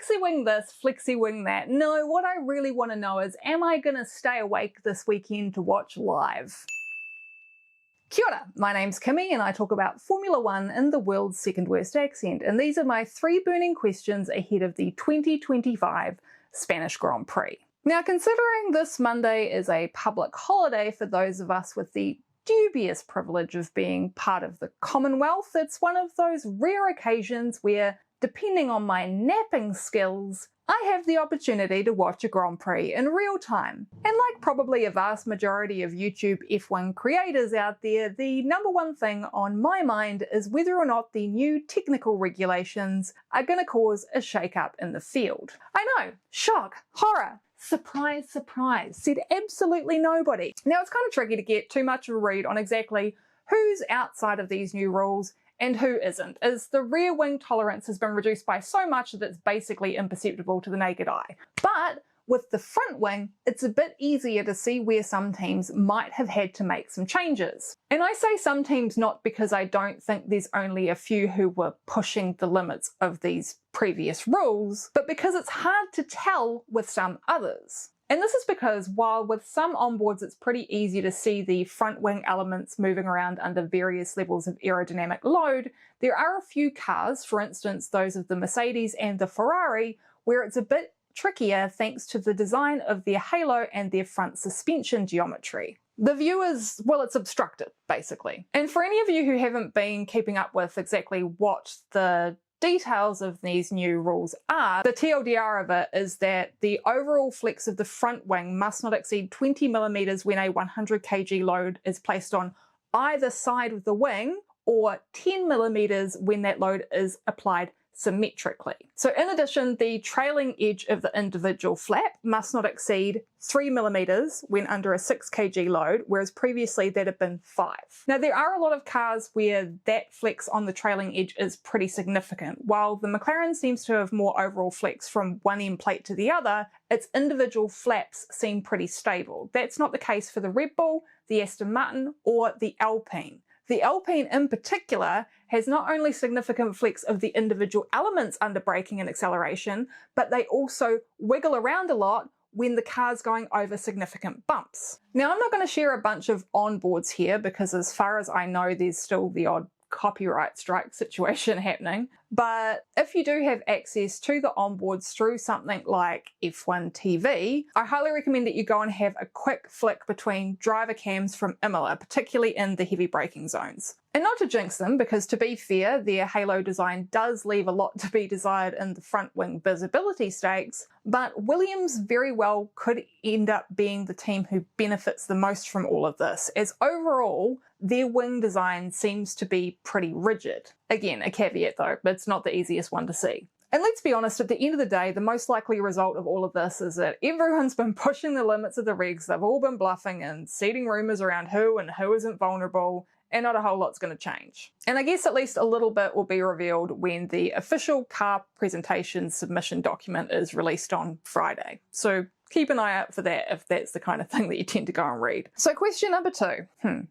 flexi wing this, flexi wing that. No, what I really want to know is, am I going to stay awake this weekend to watch live? Kia ora, my name's Kimmy and I talk about Formula One in the world's second worst accent, and these are my 3 burning questions ahead of the 2025 Spanish Grand Prix. Now, considering this Monday is a public holiday for those of us with the dubious privilege of being part of the Commonwealth, it's one of those rare occasions where, depending on my napping skills, I have the opportunity to watch a Grand Prix in real time. And like probably a vast majority of YouTube F1 creators out there, the number one thing on my mind is whether or not the new technical regulations are going to cause a shake-up in the field. I know, shock, horror. Surprise, surprise, said absolutely nobody. Now, it's kind of tricky to get too much of a read on exactly who's outside of these new rules and who isn't, as the rear wing tolerance has been reduced by so much that it's basically imperceptible to the naked eye. But with the front wing, it's a bit easier to see where some teams might have had to make some changes. And I say some teams not because I don't think there's only a few who were pushing the limits of these previous rules, but because it's hard to tell with some others. And this is because while with some onboards it's pretty easy to see the front wing elements moving around under various levels of aerodynamic load, there are a few cars, for instance those of the Mercedes and the Ferrari, where it's a bit trickier thanks to the design of their halo and their front suspension geometry. The view is, well, it's obstructed, basically. And for any of you who haven't been keeping up with exactly what the details of these new rules are, the TLDR of it is that the overall flex of the front wing must not exceed 20 millimeters when a 100 kg load is placed on either side of the wing, or 10 millimeters when that load is applied symmetrically. So in addition, the trailing edge of the individual flap must not exceed 3 millimeters when under a 6 kg load, whereas previously that had been 5. Now, there are a lot of cars where that flex on the trailing edge is pretty significant. While the McLaren seems to have more overall flex from one end plate to the other, its individual flaps seem pretty stable. That's not the case for the Red Bull, the Aston Martin, or the Alpine. The Alpine in particular has not only significant flex of the individual elements under braking and acceleration, but they also wiggle around a lot when the car's going over significant bumps. Now, I'm not going to share a bunch of onboards here because as far as I know, there's still the odd copyright strike situation happening. But if you do have access to the onboards through something like F1 TV, I highly recommend that you go and have a quick flick between driver cams from Imola, particularly in the heavy braking zones. And not to jinx them, because to be fair, their halo design does leave a lot to be desired in the front wing visibility stakes, but Williams very well could end up being the team who benefits the most from all of this, as overall, their wing design seems to be pretty rigid. Again, a caveat though, but it's not the easiest one to see. And let's be honest, at the end of the day, the most likely result of all of this is that everyone's been pushing the limits of the regs, they've all been bluffing and seeding rumours around who and who isn't vulnerable, and not a whole lot's going to change. And I guess at least a little bit will be revealed when the official car presentation submission document is released on Friday. So keep an eye out for that if that's the kind of thing that you tend to go and read. So question number 2.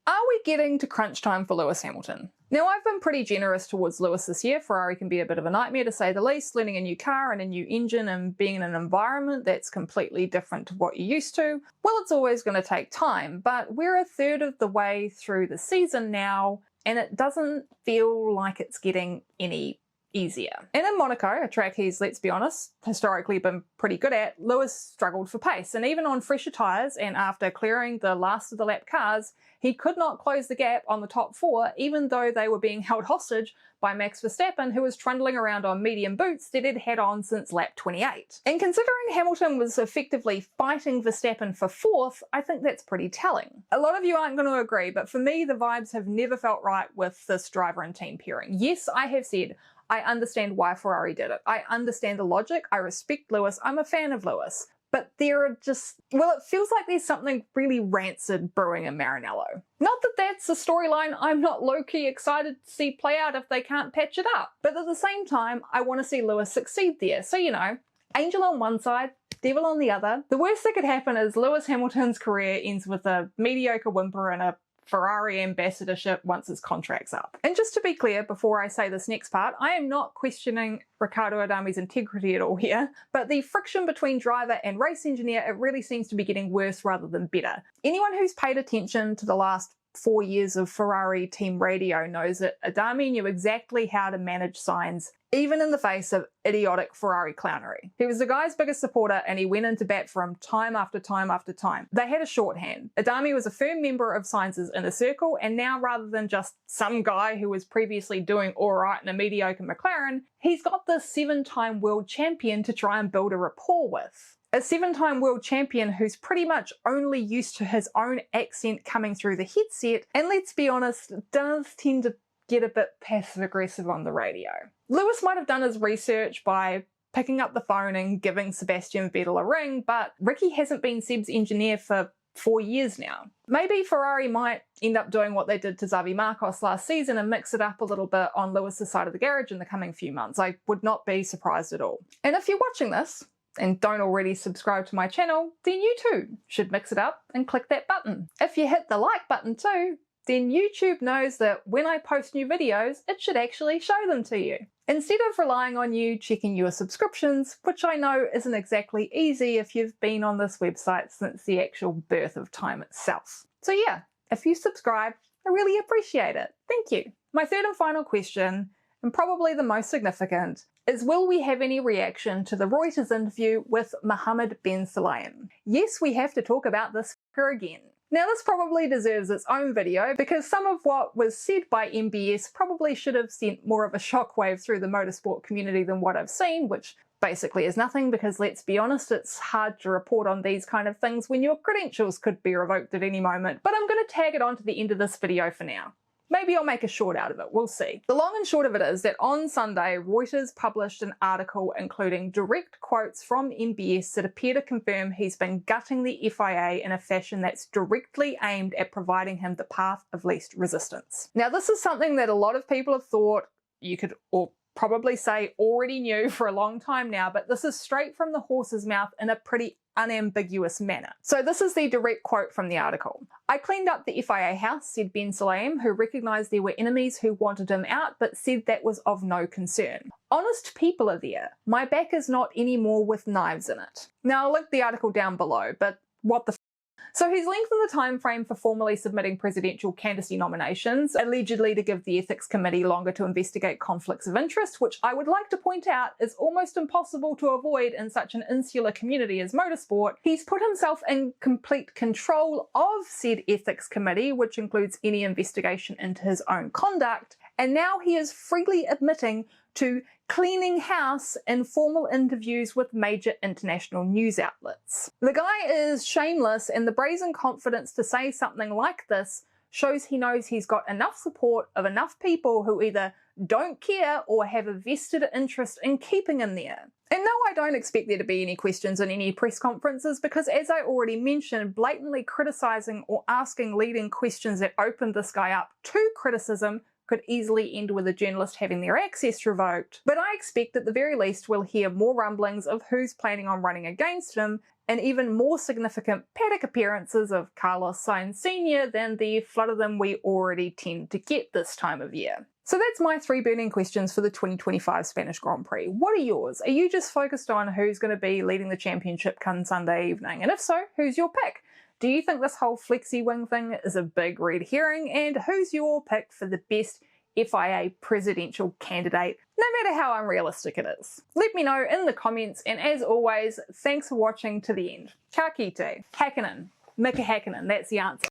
Are we getting to crunch time for Lewis Hamilton? Now, I've been pretty generous towards Lewis this year. Ferrari can be a bit of a nightmare to say the least, learning a new car and a new engine and being in an environment that's completely different to what you're used to. Well, it's always going to take time, but we're a third of the way through the season now, and it doesn't feel like it's getting any easier. And in Monaco, a track he's, let's be honest, historically been pretty good at, Lewis struggled for pace. And even on fresher tyres and after clearing the last of the lap cars, he could not close the gap on the top 4, even though they were being held hostage by Max Verstappen, who was trundling around on medium boots that he'd had on since lap 28. And considering Hamilton was effectively fighting Verstappen for 4th, I think that's pretty telling. A lot of you aren't going to agree, but for me, the vibes have never felt right with this driver and team pairing. Yes, I have said, I understand why Ferrari did it. I understand the logic. I respect Lewis. I'm a fan of Lewis. But there are just, well, it feels like there's something really rancid brewing in Maranello. Not that that's a storyline I'm not low-key excited to see play out if they can't patch it up. But at the same time, I want to see Lewis succeed there. So, you know, angel on one side, devil on the other. The worst that could happen is Lewis Hamilton's career ends with a mediocre whimper and a Ferrari ambassadorship once his contract's up. And just to be clear, before I say this next part, I am not questioning Riccardo Adami's integrity at all here, but the friction between driver and race engineer, it really seems to be getting worse rather than better. Anyone who's paid attention to the last 4 years of Ferrari team radio knows that Adami knew exactly how to manage signs, even in the face of idiotic Ferrari clownery. He was the guy's biggest supporter and he went into bat for him time after time after time. They had a shorthand. Adami was a firm member of Sainz's inner circle, and now rather than just some guy who was previously doing alright in a mediocre McLaren, he's got this 7-time world champion to try and build a rapport with. A 7-time world champion who's pretty much only used to his own accent coming through the headset, and let's be honest, does tend to get a bit passive-aggressive on the radio. Lewis might have done his research by picking up the phone and giving Sebastian Vettel a ring, but Ricky hasn't been Seb's engineer for 4 years now. Maybe Ferrari might end up doing what they did to Xavi Marcos last season and mix it up a little bit on Lewis's side of the garage in the coming few months. I would not be surprised at all. And if you're watching this and don't already subscribe to my channel, then you too should mix it up and click that button. If you hit the like button too, then YouTube knows that when I post new videos, it should actually show them to you, instead of relying on you checking your subscriptions, which I know isn't exactly easy if you've been on this website since the actual birth of time itself. So yeah, if you subscribe, I really appreciate it. Thank you. My third and final question, and probably the most significant, is will we have any reaction to the Reuters interview with Mohammed bin Sulayem? Yes, we have to talk about this again. Now this probably deserves its own video because some of what was said by MBS probably should have sent more of a shockwave through the motorsport community than what I've seen, which basically is nothing because let's be honest, it's hard to report on these kind of things when your credentials could be revoked at any moment, but I'm going to tag it on to the end of this video for now. Maybe I'll make a short out of it, we'll see. The long and short of it is that on Sunday, Reuters published an article including direct quotes from MBS that appear to confirm he's been gutting the FIA in a fashion that's directly aimed at providing him the path of least resistance. Now this is something that a lot of people have thought you could, or probably say already knew for a long time now, but this is straight from the horse's mouth in a pretty unambiguous manner. So this is the direct quote from the article. I cleaned up the FIA house, said bin Sulayem, who recognised there were enemies who wanted him out, but said that was of no concern. Honest people are there. My back is not anymore with knives in it. Now I'll link the article down below, but what the So he's lengthened the time frame for formally submitting presidential candidacy nominations, allegedly to give the ethics committee longer to investigate conflicts of interest, which I would like to point out is almost impossible to avoid in such an insular community as motorsport. He's put himself in complete control of said ethics committee, which includes any investigation into his own conduct, and now he is freely admitting to cleaning house in formal interviews with major international news outlets. The guy is shameless, and the brazen confidence to say something like this shows he knows he's got enough support of enough people who either don't care or have a vested interest in keeping him there. And no, I don't expect there to be any questions in any press conferences because, as I already mentioned, blatantly criticising or asking leading questions that opened this guy up to criticism could easily end with a journalist having their access revoked. But I expect at the very least we'll hear more rumblings of who's planning on running against him, and even more significant paddock appearances of Carlos Sainz Sr. than the flood of them we already tend to get this time of year. So that's my 3 burning questions for the 2025 Spanish Grand Prix. What are yours? Are you just focused on who's going to be leading the championship come Sunday evening? And if so, who's your pick? Do you think this whole flexi wing thing is a big red herring? And who's your pick for the best FIA presidential candidate, no matter how unrealistic it is? Let me know in the comments, and as always, thanks for watching to the end. Ka kite, Hakkinen, Mika Hakkinen, that's the answer.